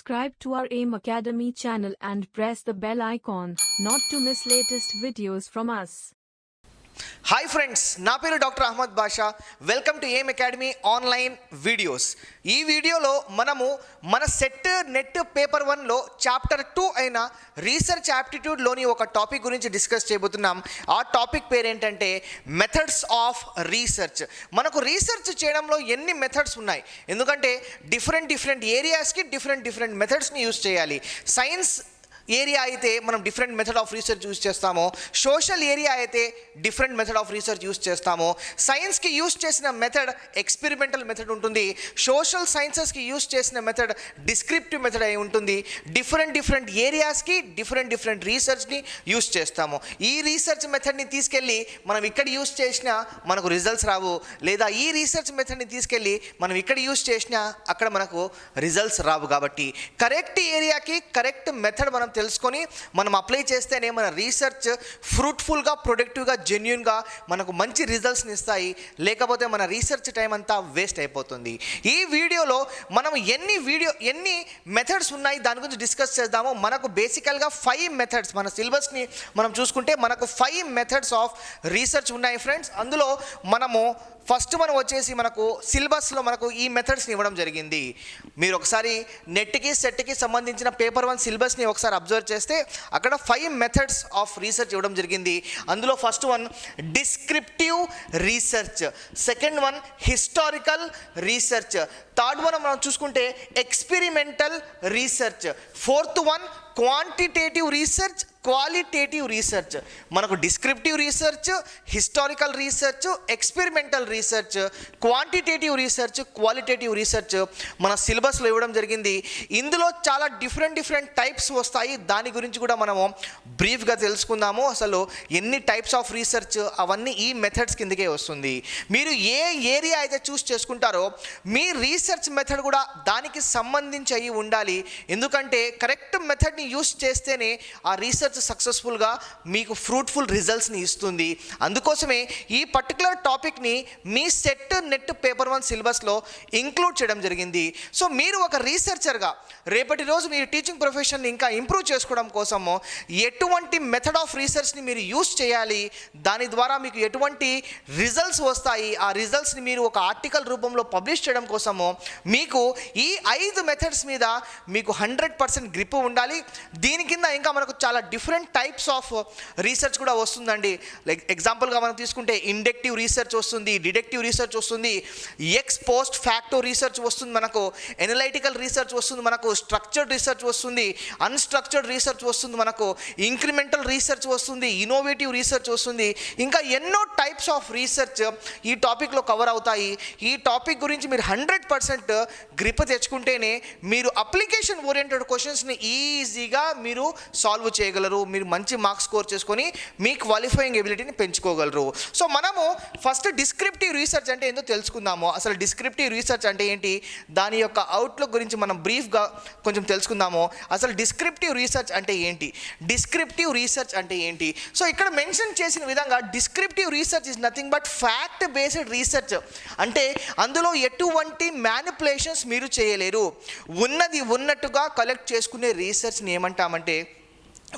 subscribe to our AIM Academy channel and press the bell icon not to miss latest videos from us. Hi friends, నా పేరు doctor Ahmed Basha. Welcome to AM academy online videos. ఈ వీడియోలో మనము మన SET NET paper 1లో chapter 2 అయిన research యాప్టిట్యూడ్లోని ఒక topic గురించి డిస్కస్ చేయబోతున్నాం. ఆ టాపిక్ పేరు ఏంటంటే మెథడ్స్ ఆఫ్ రీసెర్చ్. మనకు రీసెర్చ్ చేయడంలో ఎన్ని మెథడ్స్ ఉన్నాయి, ఎందుకంటే డిఫరెంట్ ఏరియాస్కి డిఫరెంట్ మెథడ్స్ని యూజ్ చేయాలి. సైన్స్ ఏరియా అయితే మనం different method of research use చేస్తాము, సోషల్ ఏరియా అయితే different method of research use చేస్తాము. సైన్స్కి యూజ్ చేసిన మెథడ్ ఎక్స్పెరిమెంటల్ మెథడ్ ఉంటుంది, సోషల్ సైన్సెస్కి యూజ్ చేసిన మెథడ్ డిస్క్రిప్టివ్ మెథడ్ అయి ఉంటుంది. డిఫరెంట్ ఏరియాస్కి డిఫరెంట్ రీసెర్చ్ని యూజ్ చేస్తాము. ఈ రీసెర్చ్ మెథడ్ని తీసుకెళ్ళి మనం ఇక్కడ యూజ్ చేసినా మనకు రిజల్ట్స్ రావు, లేదా ఈ రీసెర్చ్ మెథడ్ని తీసుకెళ్ళి మనం ఇక్కడ యూజ్ చేసినా అక్కడ మనకు రిజల్ట్స్ రావు. కాబట్టి కరెక్ట్ ఏరియాకి కరెక్ట్ మెథడ్ మనం తెలుసుకొని మనం అప్లై చేస్తేనే మన రీసెర్చ్ ఫ్రూట్ఫుల్గా, ప్రొడక్టివ్గా, జెన్యూన్గా మనకు మంచి రిజల్ట్స్ని ఇస్తాయి. లేకపోతే మన రీసెర్చ్ టైం అంతా వేస్ట్ అయిపోతుంది. ఈ వీడియోలో మనం ఎన్ని మెథడ్స్ ఉన్నాయి దాని గురించి డిస్కస్ చేద్దాము. మనకు బేసికల్గా 5 మెథడ్స్, మన సిలబస్ని మనం చూసుకుంటే మనకు 5 మెథడ్స్ ఆఫ్ రీసెర్చ్ ఉన్నాయి ఫ్రెండ్స్. అందులో మనం వచ్చేసి మనకు సిలబస్లో మనకు ఈ మెథడ్స్ని ఇవ్వడం జరిగింది. మీరు ఒకసారి నెట్కి సెట్కి సంబంధించిన పేపర్ 1 సిలబస్ని ఒకసారి అబ్జర్వ్ చేస్తే అక్కడ 5 మెథడ్స్ ఆఫ్ రీసెర్చ్ ఇవ్వడం జరిగింది. అందులో first one descriptive research, second one historical research, third one మనం చూసుకుంటే experimental research, fourth one quantitative research, qualitative research. మనకు descriptive research, historical research, experimental research, quantitative research, qualitative research మన సిలబస్లో ఇవ్వడం జరిగింది. ఇందులో చాలా డిఫరెంట్ టైప్స్ వస్తాయి. దాని గురించి కూడా మనము బ్రీఫ్గా తెలుసుకుందాము. అసలు ఎన్ని టైప్స్ ఆఫ్ రీసెర్చ్ అవన్నీ ఈ మెథడ్స్ కిందకే వస్తుంది. మీరు ఏ ఏరియా అయితే చూస్ చేసుకుంటారో మీ రీసెర్చ్ మెథడ్ కూడా దానికి సంబంధించి అయి ఉండాలి. ఎందుకంటే కరెక్ట్ మెథడ్ని యూస్ చేస్తేనే ఆ రీసెర్చ్ సక్సెస్ఫుల్గా మీకు ఫ్రూట్ఫుల్ రిజల్ట్స్ని ఇస్తుంది. అందుకోసమే ఈ పర్టికులర్ టాపిక్ని మీ సెట్ నెట్ పేపర్ 1 సిలబస్లో ఇంక్లూడ్ చేయడం జరిగింది. సో మీరు ఒక రీసెర్చర్గా రేపటి రోజు మీరు టీచింగ్ ప్రొఫెషన్ని ఇంకా ఇంప్రూవ్ చేసుకోవడం కోసము ఎటువంటి మెథడ్ ఆఫ్ రీసెర్చ్ని మీరు యూస్ చేయాలి, దాని ద్వారా మీకు ఎటువంటి రిజల్ట్స్ వస్తాయి, ఆ రిజల్ట్స్ని మీరు ఒక ఆర్టికల్ రూపంలో పబ్లిష్ చేయడం కోసము మీకు ఈ 5 మెథడ్స్ మీద మీకు 100% గ్రిప్ ఉండాలి. దీని కింద ఇంకా మనకు చాలా డిఫరెంట్ టైప్స్ ఆఫ్ రీసెర్చ్ కూడా వస్తుందండి. లైక్ ఎగ్జాంపుల్గా మనం తీసుకుంటే ఇండక్టివ్ రీసెర్చ్ వస్తుంది, డిడక్టివ్ రీసెర్చ్ వస్తుంది, ఎక్స్ పోస్ట్ ఫ్యాక్టో రీసెర్చ్ వస్తుంది, మనకు ఎనలైటికల్ రీసెర్చ్ వస్తుంది, మనకు స్ట్రక్చర్డ్ రీసెర్చ్ వస్తుంది, అన్స్ట్రక్చర్డ్ రీసెర్చ్ వస్తుంది, మనకు ఇంక్రిమెంటల్ రీసెర్చ్ వస్తుంది, ఇన్నోవేటివ్ రీసెర్చ్ వస్తుంది. ఇంకా ఎన్నో టైప్స్ ఆఫ్ రీసెర్చ్ ఈ టాపిక్లో కవర్ అవుతాయి. ఈ టాపిక్ గురించి మీరు 100% గ్రిప్ తెచ్చుకుంటేనే మీరు అప్లికేషన్ ఓరియంటెడ్ క్వశ్చన్స్ని ఈజీగా మీరు సాల్వ్ చేయగలరు. మీరు మంచి మార్క్స్ స్కోర్ చేసుకొని మీ క్వాలిఫైయింగ్ ఎబిలిటీని పెంచుకోగలరు. సో మనము ఫస్ట్ డిస్క్రిప్టివ్ రీసెర్చ్ అంటే ఏంటో తెలుసుకుందాము. అసలు డిస్క్రిప్టివ్ రీసెర్చ్ అంటే ఏంటి, దాని యొక్క అవుట్లుక్ గురించి మనం బ్రీఫ్గా కొంచెం తెలుసుకుందాము. అసలు డిస్క్రిప్టివ్ రీసెర్చ్ అంటే ఏంటి, డిస్క్రిప్టివ్ రీసెర్చ్ అంటే ఏంటి. సో ఇక్కడ మెన్షన్ చేసిన విధంగా descriptive research is nothing but fact based research. అంటే అందులో ఎటువంటి మ్యానిపులేషన్స్ మీరు చేయలేరు, ఉన్నది ఉన్నట్టుగా కలెక్ట్ చేసుకునే రీసెర్చ్ని ఏమంటామంటే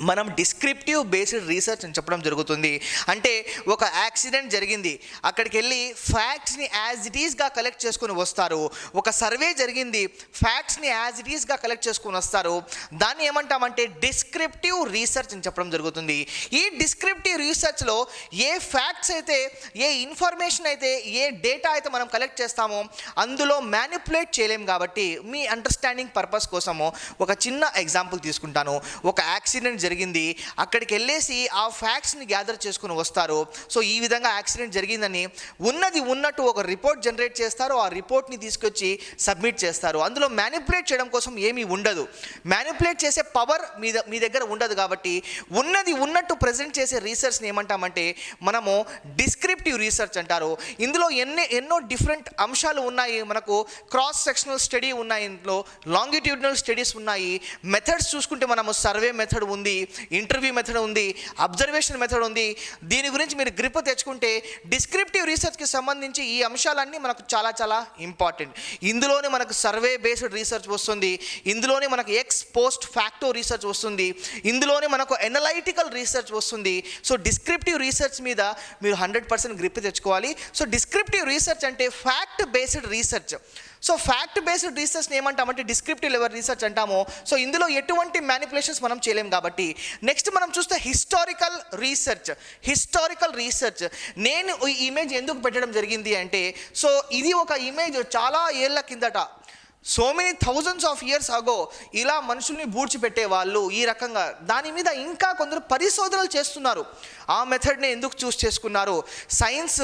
మనం డిస్క్రిప్టివ్ బేస్డ్ రీసెర్చ్ అని చెప్పడం జరుగుతుంది. అంటే ఒక యాక్సిడెంట్ జరిగింది, అక్కడికి వెళ్ళి ఫ్యాక్ట్స్ని యాజ్ ఇట్ ఈస్గా కలెక్ట్ చేసుకొని వస్తారు. ఒక సర్వే జరిగింది, ఫ్యాక్ట్స్ని యాజ్ ఇట్ ఈస్గా కలెక్ట్ చేసుకొని వస్తారు. దాన్ని ఏమంటామంటే డిస్క్రిప్టివ్ రీసెర్చ్ అని చెప్పడం జరుగుతుంది. ఈ డిస్క్రిప్టివ్ రీసెర్చ్లో ఏ ఫ్యాక్ట్స్ అయితే, ఏ ఇన్ఫర్మేషన్ అయితే, ఏ డేటా అయితే మనం కలెక్ట్ చేస్తామో అందులో మ్యానిపులేట్ చేయలేం. కాబట్టి మీ అండర్స్టాండింగ్ పర్పస్ కోసము ఒక చిన్న ఎగ్జాంపుల్ తీసుకుంటాను. ఒక యాక్సిడెంట్ జరిగింది, అక్కడికి వెళ్ళేసి ఆ ఫ్యాక్ట్స్ని గ్యాదర్ చేసుకుని వస్తారు. సో ఈ విధంగా యాక్సిడెంట్ జరిగిందని ఉన్నది ఉన్నట్టు ఒక రిపోర్ట్ జనరేట్ చేస్తారు. ఆ రిపోర్ట్ని తీసుకొచ్చి సబ్మిట్ చేస్తారు. అందులో మ్యానిపులేట్ చేయడం కోసం ఏమీ ఉండదు, మ్యానిపులేట్ చేసే పవర్ మీ దగ్గర ఉండదు. కాబట్టి ఉన్నది ఉన్నట్టు ప్రజెంట్ చేసే రీసెర్చ్ని ఏమంటామంటే మనము డిస్క్రిప్టివ్ రీసెర్చ్ అంటారు. ఇందులో ఎన్నో డిఫరెంట్ అంశాలు ఉన్నాయి. మనకు క్రాస్ సెక్షనల్ స్టడీ ఉన్నాయి, ఇందులో లాంగిట్యూడినల్ స్టడీస్ ఉన్నాయి. మెథడ్స్ చూసుకుంటే మనము సర్వే మెథడ్ ఉంది, ఉంది, ఇంటర్వ్యూ మెథడ్ ఉంది, అబ్జర్వేషన్ మెథడ్ ఉంది. దీని గురించి మీరు గ్రిప్ తెచ్చుకుంటే డిస్క్రిప్టివ్ రీసెర్చ్కి సంబంధించి ఈ అంశాలన్నీ మనకు చాలా చాలా ఇంపార్టెంట్. ఇందులోనే మనకు సర్వే బేస్డ్ రీసెర్చ్ వస్తుంది, ఇందులోనే మనకు ఎక్స్ పోస్ట్ ఫ్యాక్టో రీసెర్చ్ వస్తుంది, ఇందులోనే మనకు ఎనలైటికల్ రీసెర్చ్ వస్తుంది. సో డిస్క్రిప్టివ్ రీసెర్చ్ మీద మీరు 100% గ్రిప్ తెచ్చుకోవాలి. సో డిస్క్రిప్టివ్ రీసెర్చ్ అంటే fact based research. So fact based రీసెర్చ్ని ఏమంటామంటే డిస్క్రిప్టివ్ లెవెల్ రీసెర్చ్ అంటాము. సో ఇందులో ఎటువంటి మ్యానిపులేషన్స్ మనం చేయలేం కాబట్టి. నెక్స్ట్ మనం చూస్తే హిస్టారికల్ రీసెర్చ్. నేను ఈ ఇమేజ్ ఎందుకు పెట్టడం జరిగింది అంటే, సో ఇది ఒక ఇమేజ్ చాలా ఏళ్ళ కిందట, so many thousands of years ago ఇలా మనుషుల్ని బూడ్చిపెట్టేవాళ్ళు ఈ రకంగా. దాని మీద ఇంకా కొందరు పరిశోధనలు చేస్తున్నారు. ఆ మెథడ్ని ఎందుకు చూస్ చేసుకున్నారు? సైన్స్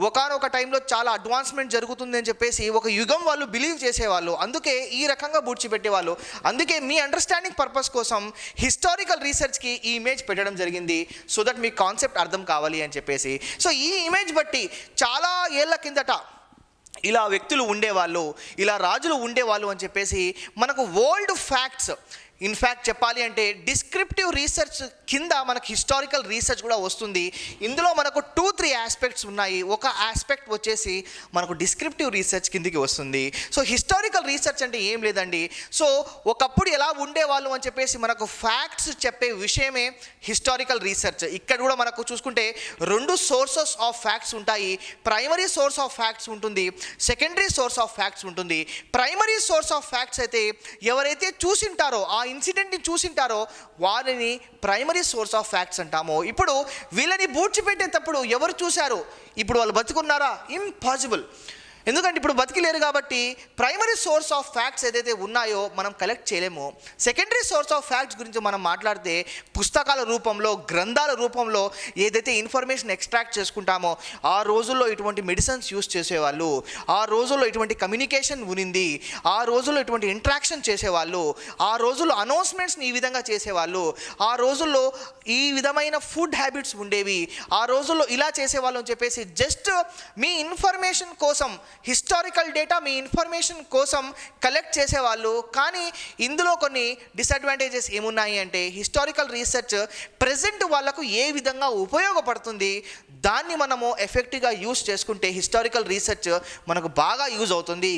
ఒకనొక టైంలో చాలా అడ్వాన్స్మెంట్ జరుగుతుంది అని చెప్పేసి ఒక యుగం వాళ్ళు బిలీవ్ చేసేవాళ్ళు, అందుకే ఈ రకంగా బూడ్చిపెట్టేవాళ్ళు. అందుకే మీ అండర్స్టాండింగ్ పర్పస్ కోసం హిస్టారికల్ రీసెర్చ్కి ఈ ఇమేజ్ పెట్టడం జరిగింది, సో దట్ మీ కాన్సెప్ట్ అర్థం కావాలి అని చెప్పేసి. సో ఈ ఇమేజ్ బట్టి చాలా ఏళ్ళ కిందట ఇలా వ్యక్తులు ఉండేవాళ్ళు, ఇలా రాజులు ఉండేవాళ్ళు అని చెప్పేసి మనకు ఓల్డ్ ఫ్యాక్ట్స్. ఇన్ఫ్యాక్ట్ చెప్పాలి అంటే డిస్క్రిప్టివ్ రీసెర్చ్ కింద మనకు హిస్టారికల్ రీసెర్చ్ కూడా వస్తుంది. ఇందులో మనకు 2-3 ఆస్పెక్ట్స్ ఉన్నాయి. ఒక ఆస్పెక్ట్ వచ్చేసి మనకు డిస్క్రిప్టివ్ రీసెర్చ్ కిందికి వస్తుంది. సో హిస్టారికల్ రీసెర్చ్ అంటే ఏం లేదండి, సో ఒకప్పుడు ఎలా ఉండేవాళ్ళు అని చెప్పేసి మనకు ఫ్యాక్ట్స్ చెప్పే విషయమే హిస్టారికల్ రీసెర్చ్. ఇక్కడ కూడా మనకు చూసుకుంటే 2 సోర్సెస్ ఆఫ్ ఫ్యాక్ట్స్ ఉంటాయి. ప్రైమరీ సోర్స్ ఆఫ్ ఫ్యాక్ట్స్ ఉంటుంది, సెకండరీ సోర్స్ ఆఫ్ ఫ్యాక్ట్స్ ఉంటుంది. ప్రైమరీ సోర్స్ ఆఫ్ ఫ్యాక్ట్స్ అయితే ఎవరైతే చూసింటారో, ఆ ఇన్సిడెంట్ని చూసింటారో వారిని ప్రైమరీ సోర్స్ ఆఫ్ ఫ్యాక్ట్స్ అంటాము. ఇప్పుడు వీళ్ళని బూడ్చిపెట్టేటప్పుడు ఎవరు చూశారు? ఇప్పుడు వాళ్ళు బతుకున్నారా? ఇంపాసిబుల్. ఎందుకంటే ఇప్పుడు బతికిలేరు కాబట్టి ప్రైమరీ సోర్స్ ఆఫ్ ఫ్యాక్ట్స్ ఏదైతే ఉన్నాయో మనం కలెక్ట్ చేయలేము. సెకండరీ సోర్స్ ఆఫ్ ఫ్యాక్ట్స్ గురించి మనం మాట్లాడితే పుస్తకాల రూపంలో, గ్రంథాల రూపంలో ఏదైతే ఇన్ఫర్మేషన్ ఎక్స్ట్రాక్ట్ చేసుకుంటామో, ఆ రోజుల్లో ఇటువంటి మెడిసిన్స్ యూస్ చేసేవాళ్ళు, ఆ రోజుల్లో ఇటువంటి కమ్యూనికేషన్ ఉనింది, ఆ రోజుల్లో ఇటువంటి ఇంట్రాక్షన్ చేసేవాళ్ళు, ఆ రోజుల్లో అనౌన్స్మెంట్స్ని ఈ విధంగా చేసేవాళ్ళు, ఆ రోజుల్లో ఈ విధమైన ఫుడ్ హ్యాబిట్స్ ఉండేవి, ఆ రోజుల్లో ఇలా చేసేవాళ్ళు అని చెప్పేసి జస్ట్ మీ ఇన్ఫర్మేషన్ కోసం, హిస్టారికల్ డేటా మీ ఇన్ఫర్మేషన్ కోసం కలెక్ట్ చేసేవాళ్ళు. కానీ ఇందులో కొన్ని డిసడ్వాంటేజెస్ ఏమున్నాయి అంటే, హిస్టారికల్ రీసెర్చ్ ప్రజెంట్ వాళ్ళకు ఏ విధంగా ఉపయోగపడుతుంది, దాన్ని మనము ఎఫెక్టివ్గా యూజ్ చేసుకుంటే హిస్టారికల్ రీసెర్చ్ మనకు బాగా యూజ్ అవుతుంది.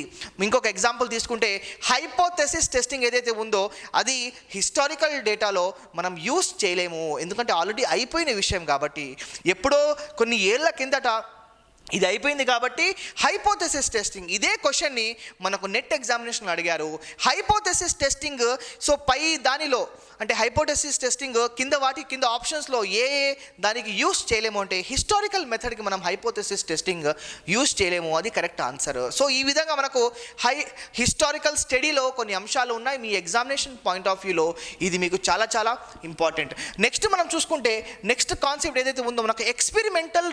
ఇంకొక ఎగ్జాంపుల్ తీసుకుంటే హైపోథెసిస్ టెస్టింగ్ ఏదైతే ఉందో అది హిస్టారికల్ డేటాలో మనం యూజ్ చేయలేము, ఎందుకంటే ఆల్రెడీ అయిపోయిన విషయం కాబట్టి. ఎప్పుడో కొన్ని ఏళ్ల కిందట ఇది అయిపోయింది కాబట్టి హైపోథెసిస్ టెస్టింగ్, ఇదే క్వశ్చన్ని మనకు నెట్ ఎగ్జామినేషన్ అడిగారు. హైపోథెసిస్ టెస్టింగ్, సో పై దానిలో అంటే హైపోథెసిస్ టెస్టింగ్ కింద ఆప్షన్స్లో ఏ దానికి యూస్ చేయలేము అంటే హిస్టారికల్ మెథడ్కి మనం హైపోథెసిస్ టెస్టింగ్ యూస్ చేయలేము, అది కరెక్ట్ ఆన్సర్. సో ఈ విధంగా మనకు హిస్టారికల్ స్టడీలో కొన్ని అంశాలు ఉన్నాయి. మీ ఎగ్జామినేషన్ పాయింట్ ఆఫ్ వ్యూలో ఇది మీకు చాలా చాలా ఇంపార్టెంట్. నెక్స్ట్ మనం చూసుకుంటే నెక్స్ట్ కాన్సెప్ట్ ఏదైతే ఉందో మనకు ఎక్స్పెరిమెంటల్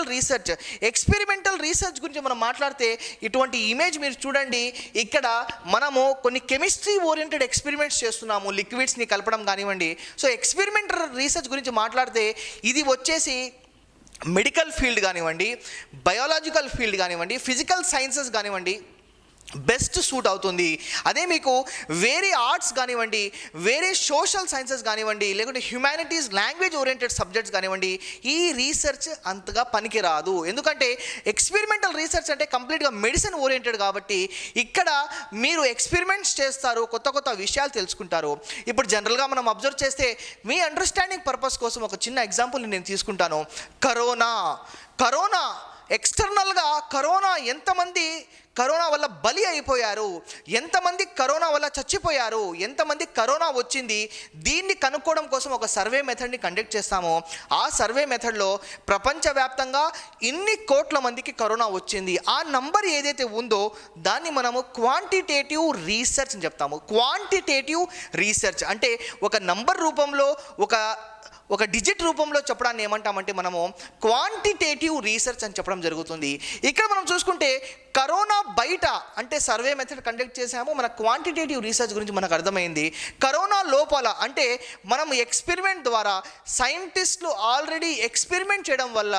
రీసెర్చ్ గురించి మనం మాట్లాడితే ఇటువంటి ఇమేజ్ మీరు చూడండి. ఇక్కడ మనము కొన్ని కెమిస్ట్రీ ఓరియంటెడ్ ఎక్స్పెరిమెంట్స్ చేస్తున్నాము, లిక్విడ్స్ని కలపడం కానివ్వండి. సో ఎక్స్పెరిమెంటల్ రీసెర్చ్ గురించి మాట్లాడితే ఇది వచ్చేసి మెడికల్ ఫీల్డ్ కానివ్వండి, బయాలజికల్ ఫీల్డ్ కానివ్వండి, ఫిజికల్ సైన్సెస్ కానివ్వండి బెస్ట్ సూట్ అవుతుంది. అదే మీకు వేరే ఆర్ట్స్ కానివ్వండి, వేరే సోషల్ సైన్సెస్ కానివ్వండి, లేకుంటే హ్యుమానిటీస్ లాంగ్వేజ్ ఓరియంటెడ్ సబ్జెక్ట్స్ కానివ్వండి, ఈ రీసెర్చ్ అంతగా పనికిరాదు. ఎందుకంటే ఎక్స్పెరిమెంటల్ రీసెర్చ్ అంటే కంప్లీట్గా మెడిసిన్ ఓరియంటెడ్ కాబట్టి ఇక్కడ మీరు ఎక్స్పెరిమెంట్స్ చేస్తారు, కొత్త కొత్త విషయాలు తెలుసుకుంటారు. ఇప్పుడు జనరల్గా మనం అబ్జర్వ్ చేస్తే మీ అండర్స్టాండింగ్ పర్పస్ కోసం ఒక చిన్న ఎగ్జాంపుల్ నేను తీసుకుంటాను. కరోనా ఎక్స్టర్నల్గా ఎంతమంది కరోనా వల్ల బలి అయిపోయారు, ఎంతమంది కరోనా వల్ల చచ్చిపోయారు, ఎంతమంది కరోనా వచ్చింది, దీన్ని కనుక్కోవడం కోసం ఒక సర్వే మెథడ్ని కండక్ట్ చేస్తాము. ఆ సర్వే మెథడ్లో ప్రపంచవ్యాప్తంగా ఇన్ని కోట్ల మందికి కరోనా వచ్చింది, ఆ నంబర్ ఏదైతే ఉందో దాన్ని మనము క్వాంటిటేటివ్ రీసెర్చ్ అని చెప్తాము. క్వాంటిటేటివ్ రీసెర్చ్ అంటే ఒక నంబర్ రూపంలో, ఒక డిజిట్ రూపంలో చెప్పడాన్ని ఏమంటామంటే మనము క్వాంటిటేటివ్ రీసెర్చ్ అని చెప్పడం జరుగుతుంది. ఇక్కడ మనం చూసుకుంటే కరోనా బయట అంటే సర్వే మెథడ్ కండక్ట్ చేసాము, మన క్వాంటిటేటివ్ రీసెర్చ్ గురించి మనకు అర్థమైంది. కరోనా లోపల అంటే మనం ఎక్స్పెరిమెంట్ ద్వారా సైంటిస్టులు ఆల్రెడీ ఎక్స్పెరిమెంట్ చేయడం వల్ల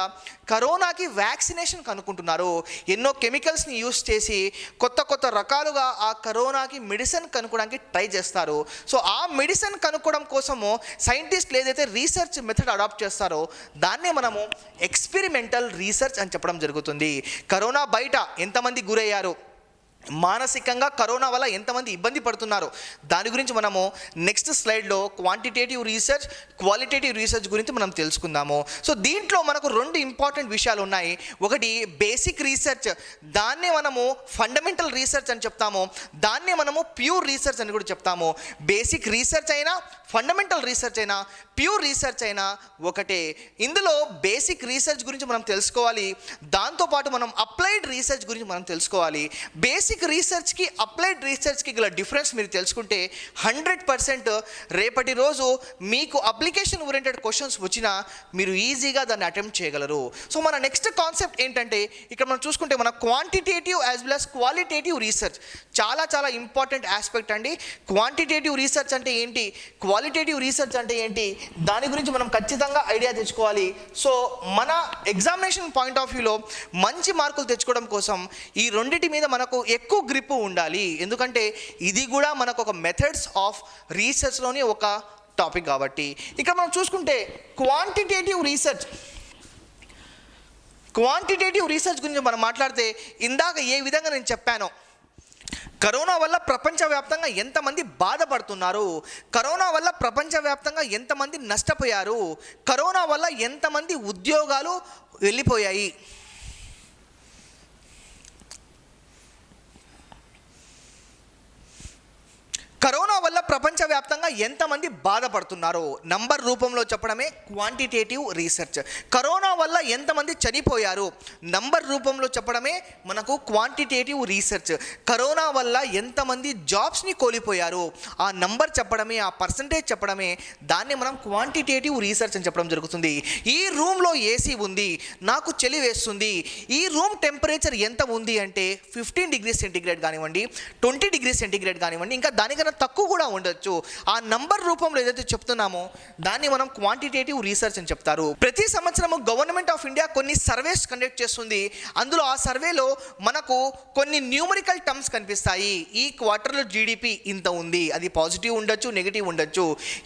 కరోనాకి వ్యాక్సినేషన్ కనుక్కుంటున్నారు. ఎన్నో కెమికల్స్ని యూస్ చేసి కొత్త కొత్త రకాలుగా ఆ కరోనాకి మెడిసిన్ కనుక్కోవడానికి ట్రై చేస్తారు. సో ఆ మెడిసిన్ కనుక్కోవడం కోసము సైంటిస్టులు ఏదైతే రీసెర్చ్ మెథడ్ అడాప్ట్ చేస్తారో దాన్నే మనము ఎక్స్పెరిమెంటల్ రీసెర్చ్ అని చెప్పడం జరుగుతుంది. కరోనా బయట ఎంతమంది గురయ్యారు, మానసికంగా కరోనా వల్ల ఎంతమంది ఇబ్బంది పడుతున్నారు, దాని గురించి మనము నెక్స్ట్ స్లైడ్లో క్వాంటిటేటివ్ రీసెర్చ్, క్వాలిటేటివ్ రీసెర్చ్ గురించి మనం తెలుసుకుందాము. సో దీంట్లో మనకు రెండు ఇంపార్టెంట్ విషయాలు ఉన్నాయి. ఒకటి బేసిక్ రీసెర్చ్, దాన్నే మనము ఫండమెంటల్ రీసెర్చ్ అని చెప్తాము, దాన్నే మనము ప్యూర్ రీసెర్చ్ అని కూడా చెప్తాము. బేసిక్ రీసెర్చ్ అయినా, ఫండమెంటల్ రీసెర్చ్ అయినా, ప్యూర్ రీసెర్చ్ అయినా ఒకటే. ఇందులో బేసిక్ రీసెర్చ్ గురించి మనం తెలుసుకోవాలి, దాంతోపాటు మనం అప్లైడ్ రీసెర్చ్ గురించి మనం తెలుసుకోవాలి. బేసిక్ రీసెర్చ్కి అప్లైడ్ రీసెర్చ్కి గల డిఫరెన్స్ మీరు తెలుసుకుంటే 100% రేపటి రోజు మీకు అప్లికేషన్ ఓరియంటెడ్ క్వశ్చన్స్ వచ్చినా మీరు ఈజీగా దాన్ని అటెంప్ట్ చేయగలరు. సో మన నెక్స్ట్ కాన్సెప్ట్ ఏంటంటే ఇక్కడ మనం చూసుకుంటే మన quantitative as well as qualitative research చాలా చాలా ఇంపార్టెంట్ ఆస్పెక్ట్ అండి. క్వాంటిటేటివ్ రీసెర్చ్ అంటే ఏంటి, క్వాలిటేటివ్ రీసెర్చ్ అంటే ఏంటి, దాని గురించి మనం ఖచ్చితంగా ఐడియా తెచ్చుకోవాలి. సో మన ఎగ్జామినేషన్ పాయింట్ ఆఫ్ వ్యూలో మంచి మార్కులు తెచ్చుకోవడం కోసం ఈ రెండింటి మీద మనకు ఎక్కువ గ్రిప్ ఉండాలి. ఎందుకంటే ఇది కూడా మనకు ఒక మెథడ్స్ ఆఫ్ రీసెర్చ్లోని ఒక టాపిక్ కాబట్టి. ఇక్కడ మనం చూసుకుంటే క్వాంటిటేటివ్ రీసెర్చ్ గురించి మనం మాట్లాడితే ఇందాక ఏ విధంగా నేను చెప్పానో, కరోనా వల్ల ప్రపంచవ్యాప్తంగా ఎంతమంది బాధపడుతున్నారు, కరోనా వల్ల ప్రపంచవ్యాప్తంగా ఎంతమంది నష్టపోయారు, కరోనా వల్ల ఎంతమంది ఉద్యోగాలు వెళ్ళిపోయాయి, కరోనా వల్ల ప్రపంచవ్యాప్తంగా ఎంతమంది బాధపడుతున్నారు నంబర్ రూపంలో చెప్పడమే క్వాంటిటేటివ్ రీసెర్చ్. కరోనా వల్ల ఎంతమంది చనిపోయారు నంబర్ రూపంలో చెప్పడమే మనకు క్వాంటిటేటివ్ రీసెర్చ్. కరోనా వల్ల ఎంతమంది జాబ్స్ని కోల్పోయారు ఆ నంబర్ చెప్పడమే, ఆ పర్సంటేజ్ చెప్పడమే, దాన్ని మనం క్వాంటిటేటివ్ రీసెర్చ్ అని చెప్పడం జరుగుతుంది. ఈ రూమ్లో ఏసీ ఉంది, నాకు చలి వేస్తుంది, ఈ రూమ్ టెంపరేచర్ ఎంత ఉంది అంటే 15 డిగ్రీ సెంటీగ్రేడ్ కానివ్వండి, 20 డిగ్రీ సెంటీగ్రేడ్ కానివ్వండి, ఇంకా దానికన్నా తక్కువ కూడా ఉండొచ్చు. ఆ నంబర్ రూపంలో ఏదైతే చెప్తున్నామో దాన్ని మనం క్వాంటిటేటివ్ రీసెర్చ్ అని చెప్తారు. ప్రతి సంవత్సరము గవర్నమెంట్ ఆఫ్ ఇండియా కొన్ని సర్వేస్ కండక్ట్ చేస్తుంది. అందులో ఆ సర్వేలో మనకు కొన్ని న్యూమరికల్ టర్మ్స్ కనిపిస్తాయి. ఈ క్వార్టర్లో జీడిపి ఇంత ఉంది, అది పాజిటివ్ ఉండొచ్చు, నెగిటివ్ ఉండొచ్చు.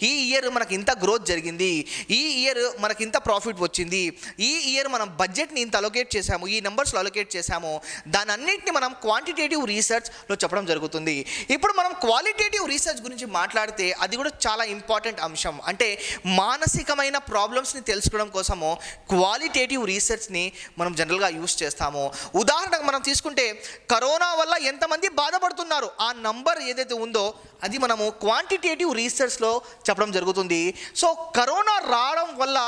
ఈ ఇయర్ మనకి ఇంత గ్రోత్ జరిగింది, ఈ ఇయర్ మనకి ఇంత ప్రాఫిట్ వచ్చింది, ఈ ఇయర్ మనం బడ్జెట్ని ఇంత అలొకేట్ చేశాము, ఈ నెంబర్స్లో అలొకేట్ చేశాము. దాని అన్నింటినీ మనం క్వాంటిటేటివ్ రీసెర్చ్లో చెప్పడం జరుగుతుంది. ఇప్పుడు మనం క్వాలిటేటివ్ రీసెర్చ్ గురించి మాట్లాడితే అది కూడా చాలా ఇంపార్టెంట్ అంశం. అంటే మానసికమైన ప్రాబ్లమ్స్ని తెలుసుకోవడం కోసము క్వాలిటేటివ్ రీసెర్చ్ని మనం జనరల్గా యూస్ చేస్తాము. ఉదాహరణకు మనం తీసుకుంటే కరోనా వల్ల ఎంతమంది బాధపడుతున్నారు ఆ నంబర్ ఏదైతే ఉందో అది మనము క్వాంటిటేటివ్ రీసెర్చ్లో చెప్పడం జరుగుతుంది. సో కరోనా రావడం వల్ల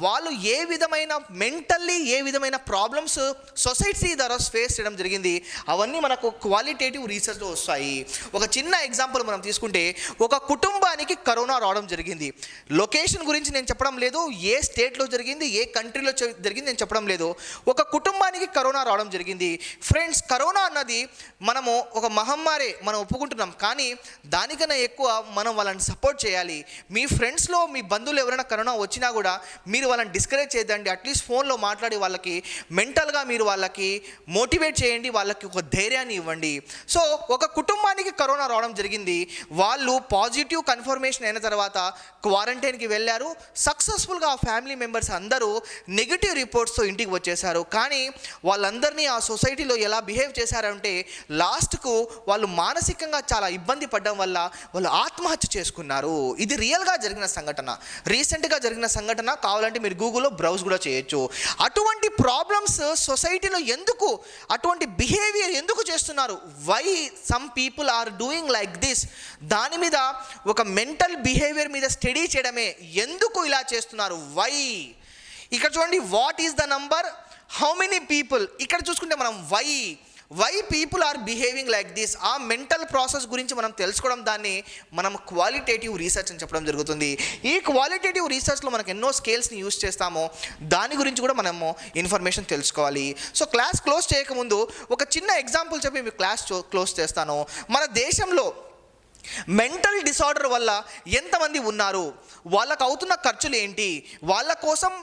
వాళ్ళు ఏ విధమైన మెంటల్లీ ఏ విధమైన ప్రాబ్లమ్స్ సొసైటీ ద్వారా ఫేస్ చేయడం జరిగింది అవన్నీ మనకు క్వాలిటేటివ్ రీసెర్చ్లో వస్తాయి. ఒక చిన్న ఎగ్జాంపుల్ మనం తీసుకుంటే ఒక కుటుంబానికి కరోనా రావడం జరిగింది. లొకేషన్ గురించి నేను చెప్పడం లేదు, ఏ స్టేట్లో జరిగింది, ఏ కంట్రీలో జరిగింది నేను చెప్పడం లేదు. ఒక కుటుంబానికి కరోనా రావడం జరిగింది. ఫ్రెండ్స్, కరోనా అన్నది మనము ఒక మహమ్మారి మనం ఒప్పుకుంటున్నాం, కానీ దానికన్నా ఎక్కువ మనం వాళ్ళని సపోర్ట్ చేయాలి. మీ ఫ్రెండ్స్లో మీ బంధువులు ఎవరైనా కరోనా వచ్చినా కూడా మీరు వాళ్ళని డిస్కరేజ్ చేయదండి. అట్లీస్ట్ ఫోన్లో మాట్లాడి వాళ్ళకి మెంటల్గా మీరు వాళ్ళకి మోటివేట్ చేయండి, వాళ్ళకి ఒక ధైర్యాన్ని ఇవ్వండి. సో ఒక కుటుంబానికి కరోనా రావడం జరిగింది. వాళ్ళు పాజిటివ్ కన్ఫర్మేషన్ అయిన తర్వాత క్వారంటైన్కి వెళ్ళారు. సక్సెస్ఫుల్గా ఆ ఫ్యామిలీ మెంబర్స్ అందరూ నెగిటివ్ రిపోర్ట్స్తో ఇంటికి వచ్చేసారు. కానీ వాళ్ళందరినీ ఆ సొసైటీలో ఎలా బిహేవ్ చేశారంటే లాస్ట్కు వాళ్ళు మానసికంగా చాలా ఇబ్బంది పడడం వల్ల వాళ్ళు ఆత్మహత్య చేసుకున్నారు. ఇది రియల్గా జరిగిన సంఘటన, రీసెంట్గా జరిగిన సంఘటన. కావాలంటే మీరు గూగుల్లో బ్రౌజ్ కూడా చేయొచ్చు. అటువంటి ప్రాబ్లమ్స్ సొసైటీలో ఎందుకు, అటువంటి బిహేవియర్ ఎందుకు చేస్తున్నారు, why some people are doing like this, దాని మీద ఒక మెంటల్ బిహేవియర్ మీద స్టడీ చేయడమే. ఎందుకు ఇలా చేస్తున్నారు, వై. ఇక్కడ చూడండి, what is the number, how many people. ఇక్కడ చూసుకుంటే మనం why people are behaving like this, ఆ మెంటల్ ప్రాసెస్ గురించి మనం తెలుసుకోవడం, దాన్ని మనం క్వాలిటేటివ్ రీసెర్చ్ అని చెప్పడం జరుగుతుంది. ఈ క్వాలిటేటివ్ రీసెర్చ్లో మనకు ఎన్నో స్కేల్స్ని యూజ్ చేస్తామో దాని గురించి కూడా మనము ఇన్ఫర్మేషన్ తెలుసుకోవాలి. సో క్లాస్ క్లోజ్ చేయకముందు ఒక చిన్న ఎగ్జాంపుల్ చెప్పి మీకు క్లాస్ క్లోజ్ చేస్తాను. మన దేశంలో మెంటల్ డిసార్డర్ వల్ల ఎంతమంది ఉన్నారు, వాళ్ళకు అవుతున్న ఖర్చులు ఏంటి, వాళ్ళ కోసం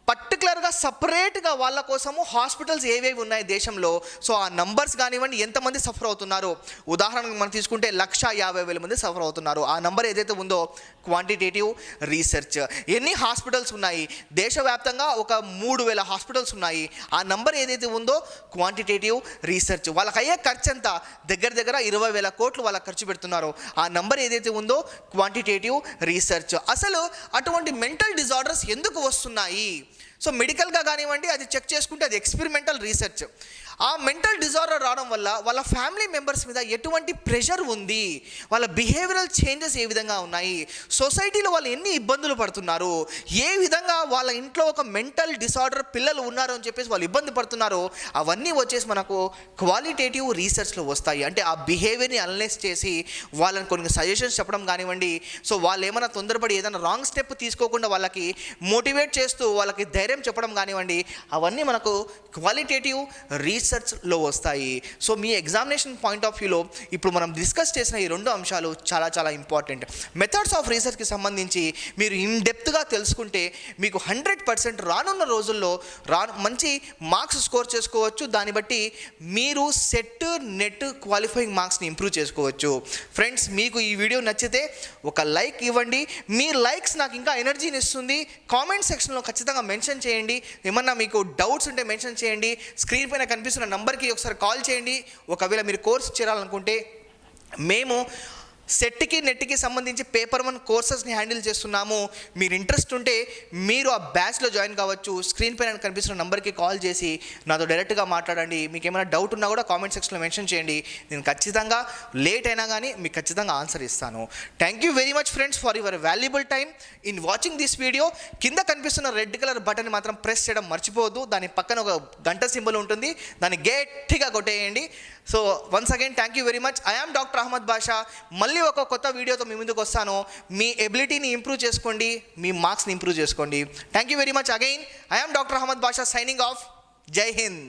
పర్టికులర్గా సపరేట్గా వాళ్ళ కోసము హాస్పిటల్స్ ఏవేవి ఉన్నాయి దేశంలో, సో ఆ నంబర్స్ కానివ్వండి, ఎంతమంది సఫర్ అవుతున్నారు. ఉదాహరణకు మనం తీసుకుంటే 150,000 మంది సఫర్ అవుతున్నారు. ఆ నంబర్ ఏదైతే ఉందో క్వాంటిటేటివ్ రీసెర్చ్. ఎన్ని హాస్పిటల్స్ ఉన్నాయి, దేశవ్యాప్తంగా ఒక 3,000 హాస్పిటల్స్ ఉన్నాయి. ఆ నంబర్ ఏదైతే ఉందో క్వాంటిటేటివ్ రీసెర్చ్. వాళ్ళకి అయ్యే ఖర్చు ఎంత, దగ్గర 20,000 కోట్లు వాళ్ళకి ఖర్చు పెడుతున్నారు. ఆ నంబర్ ఏదైతే ఉందో క్వాంటిటేటివ్ రీసెర్చ్. అసలు అటువంటి మెంటల్ డిజార్డర్స్ ఎందుకు వస్తున్నాయి, సో మెడికల్గా కానివ్వండి, అది చెక్ చేసుకుంటే అది ఎక్స్పెరిమెంటల్ రీసెర్చ్. ఆ మెంటల్ డిజార్డర్ రావడం వల్ల వాళ్ళ ఫ్యామిలీ మెంబర్స్ మీద ఎటువంటి ప్రెషర్ ఉంది, వాళ్ళ బిహేవియరల్ చేంజెస్ ఏ విధంగా ఉన్నాయి, సొసైటీలో వాళ్ళు ఎన్ని ఇబ్బందులు పడుతున్నారు, ఏ విధంగా వాళ్ళ ఇంట్లో ఒక మెంటల్ డిసార్డర్ పిల్లలు ఉన్నారు అని చెప్పేసి వాళ్ళు ఇబ్బంది పడుతున్నారో, అవన్నీ వచ్చేసి మనకు క్వాలిటేటివ్ రీసెర్చ్లో వస్తాయి. అంటే ఆ బిహేవియర్ని అనలైజ్ చేసి వాళ్ళని కొన్ని సజెషన్స్ చెప్పడం కానివ్వండి, సో వాళ్ళు ఏమైనా తొందరపడి ఏదైనా రాంగ్ స్టెప్ తీసుకోకుండా వాళ్ళకి మోటివేట్ చేస్తూ వాళ్ళకి ధైర్యం చెప్పడం కానివ్వండి, అవన్నీ మనకు క్వాలిటేటివ్ రీసెర్చ్లో వస్తాయి. So me examination point of వ్యూలో ఇప్పుడు మనం డిస్కస్ చేసిన ఈ 2 అంశాలు చాలా ఇంపార్టెంట్. మెథడ్స్ ఆఫ్ రీసెర్చ్కి సంబంధించి మీరు ఇన్ డెప్త్గా తెలుసుకుంటే మీకు 100% రానున్న రోజుల్లో మంచి మార్క్స్ స్కోర్ చేసుకోవచ్చు. దాన్ని బట్టి మీరు సెట్ నెట్ క్వాలిఫైయింగ్ మార్క్స్ని ఇంప్రూవ్ చేసుకోవచ్చు. ఫ్రెండ్స్, మీకు ఈ వీడియో నచ్చితే ఒక లైక్ ఇవ్వండి. మీ లైక్స్ నాకు ఇంకా ఎనర్జీని ఇస్తుంది. కామెంట్ సెక్షన్లో ఖచ్చితంగా మెన్షన్ చేయండి. ఏమన్నా మీకు డౌట్స్ ఉంటే మెన్షన్ చేయండి. స్క్రీన్ పైన కనిపిస్తున్న నంబర్కి ఒకసారి కాల్ చేయండి. ఒకవేళ మీరు కోర్స్ చేరాలనుకుంటే, మేము సెట్కి నెట్కి సంబంధించి పేపర్ 1 కోర్సెస్ని హ్యాండిల్ చేస్తున్నాము. మీరు ఇంట్రెస్ట్ ఉంటే మీరు ఆ బ్యాచ్లో జాయిన్ కావచ్చు. స్క్రీన్ పైన కనిపిస్తున్న నంబర్కి కాల్ చేసి నాతో డైరెక్ట్గా మాట్లాడండి. మీకు ఏమైనా డౌట్ ఉన్నా కూడా కామెంట్ సెక్షన్లో మెన్షన్ చేయండి. నేను ఖచ్చితంగా లేట్ అయినా కానీ మీకు ఖచ్చితంగా ఆన్సర్ ఇస్తాను. Thank you very much friends for your valuable time in watching this video. కింద కనిపిస్తున్న రెడ్ కలర్ బటన్ మాత్రం ప్రెస్ చేయడం మర్చిపోవద్దు. దాని పక్కన ఒక గంట సింబల్ ఉంటుంది, దాన్ని గట్టిగా కొట్టేయండి. So once again thank you very much. I am doctor Ahmed Basha. మళ్ళీ ఒక కొత్త వీడియోతో మీ ముందుకు వస్తాను. మీ ఎబిలిటీని ఇంప్రూవ్ చేసుకోండి, మీ మార్క్స్ని ఇంప్రూవ్ చేసుకోండి. Thank you very much again. I am doctor Ahmed Basha signing off. జై హింద్.